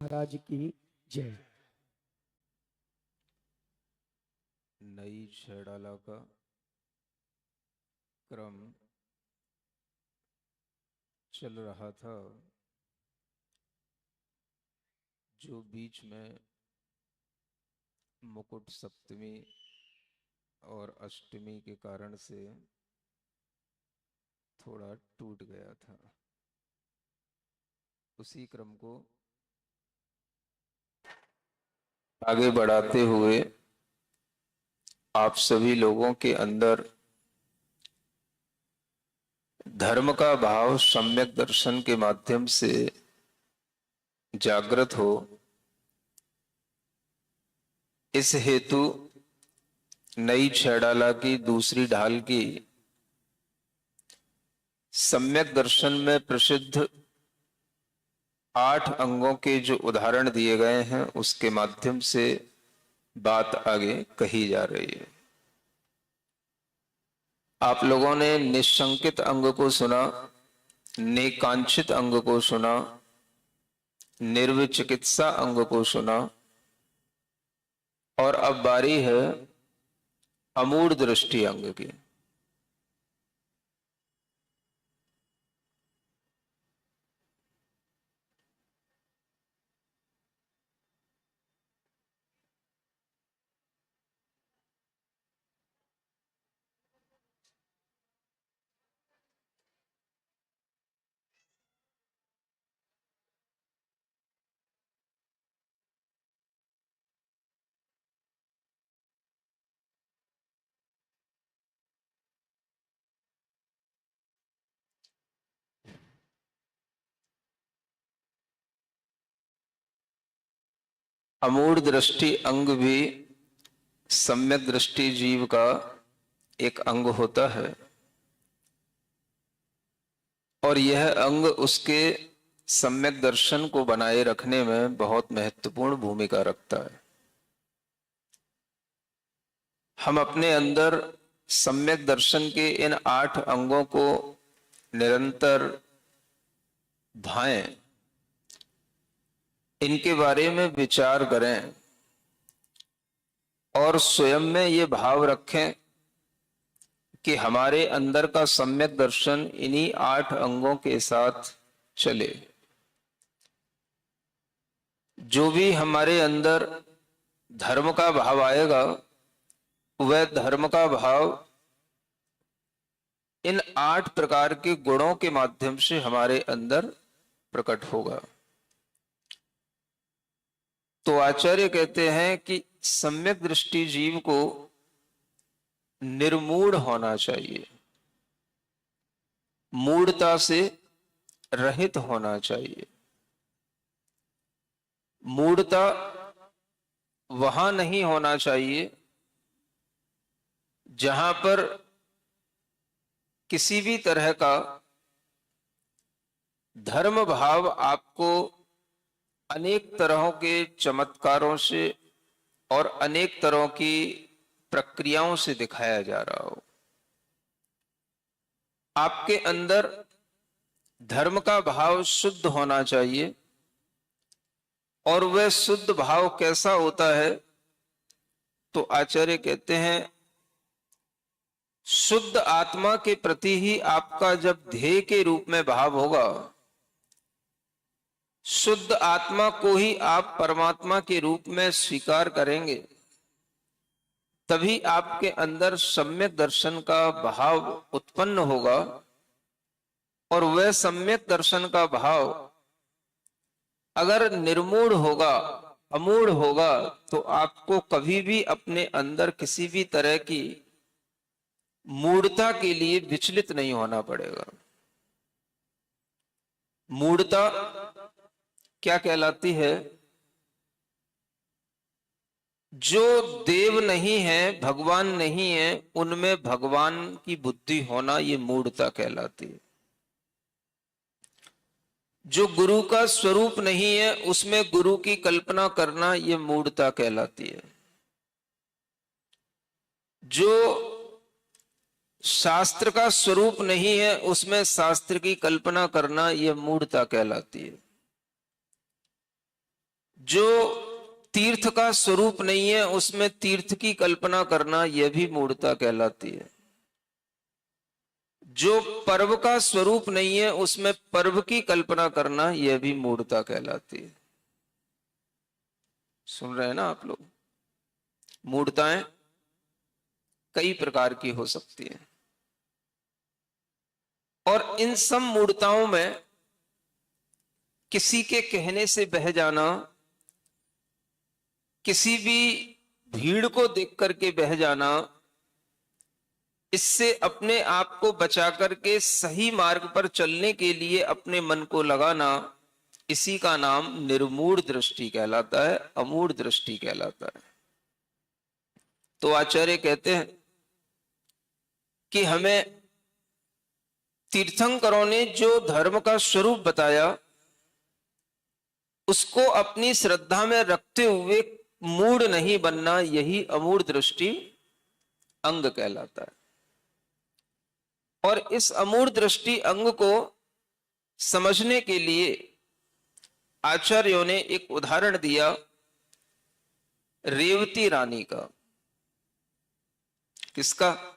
महाराज की जय। नई छेड़ाला का क्रम चल रहा था, जो बीच में मुकुट सप्तमी और अष्टमी के कारण से थोड़ा टूट गया था। उसी क्रम को आगे बढ़ाते हुए आप सभी लोगों के अंदर धर्म का भाव सम्यक दर्शन के माध्यम से जागृत हो, इस हेतु नई छेड़ाला की दूसरी ढाल की सम्यक दर्शन में प्रसिद्ध 8 अंगों के जो उदाहरण दिए गए हैं, उसके माध्यम से बात आगे कही जा रही है। आप लोगों ने निशंकित अंग को सुना, निकांक्षित अंग को सुना, निर्विचिकित्सा अंग को सुना, और अब बारी है अमूढ़ दृष्टि अंग की। अमूढ़ दृष्टि अंग भी सम्यक दृष्टि जीव का एक अंग होता है, और यह अंग उसके सम्यक दर्शन को बनाए रखने में बहुत महत्वपूर्ण भूमिका रखता है। हम अपने अंदर सम्यक दर्शन के इन 8 अंगों को निरंतर भाएं, इनके बारे में विचार करें और स्वयं में ये भाव रखें कि हमारे अंदर का सम्यक दर्शन इन्हीं 8 अंगों के साथ चले। जो भी हमारे अंदर धर्म का भाव आएगा, वह धर्म का भाव इन 8 प्रकार के गुणों के माध्यम से हमारे अंदर प्रकट होगा। तो आचार्य कहते हैं कि सम्यक दृष्टि जीव को निर्मूढ़ होना चाहिए, मूढ़ता से रहित होना चाहिए। मूढ़ता वहां नहीं होना चाहिए जहां पर किसी भी तरह का धर्म भाव आपको अनेक तरहों के चमत्कारों से और अनेक तरह की प्रक्रियाओं से दिखाया जा रहा हो। आपके अंदर धर्म का भाव शुद्ध होना चाहिए, और वह शुद्ध भाव कैसा होता है? तो आचार्य कहते हैं, शुद्ध आत्मा के प्रति ही आपका जब ध्येय के रूप में भाव होगा, शुद्ध आत्मा को ही आप परमात्मा के रूप में स्वीकार करेंगे, तभी आपके अंदर सम्यक दर्शन का भाव उत्पन्न होगा। और वह सम्यक दर्शन का भाव अगर निर्मूढ़ होगा, अमूढ़ होगा, तो आपको कभी भी अपने अंदर किसी भी तरह की मूढ़ता के लिए विचलित नहीं होना पड़ेगा। मूढ़ता क्या कहलाती है? जो देव नहीं है, भगवान नहीं है, उनमें भगवान की बुद्धि होना, ये मूढ़ता कहलाती है। जो गुरु का स्वरूप नहीं है, उसमें गुरु की कल्पना करना, ये मूढ़ता कहलाती है। जो शास्त्र का स्वरूप नहीं है, उसमें शास्त्र की कल्पना करना, ये मूढ़ता कहलाती है। जो तीर्थ का स्वरूप नहीं है उसमें तीर्थ की कल्पना करना, यह भी मूढ़ता कहलाती है। जो पर्व का स्वरूप नहीं है उसमें पर्व की कल्पना करना, यह भी मूढ़ता कहलाती है। सुन रहे हैं ना आप लोग? मूढ़ताएं कई प्रकार की हो सकती हैं, और इन सब मूढ़ताओं में किसी के कहने से बह जाना, किसी भी भीड़ को देख करके बह जाना, इससे अपने आप को बचा करके सही मार्ग पर चलने के लिए अपने मन को लगाना, इसी का नाम निर्मूढ़ दृष्टि कहलाता है, अमूढ़ दृष्टि कहलाता है। तो आचार्य कहते हैं कि हमें तीर्थंकरों ने जो धर्म का स्वरूप बताया उसको अपनी श्रद्धा में रखते हुए मूढ़ नहीं बनना, यही अमूढ़ दृष्टि अंग कहलाता है। और इस अमूढ़ दृष्टि अंग को समझने के लिए आचार्यों ने एक उदाहरण दिया रेवती रानी का। किसका?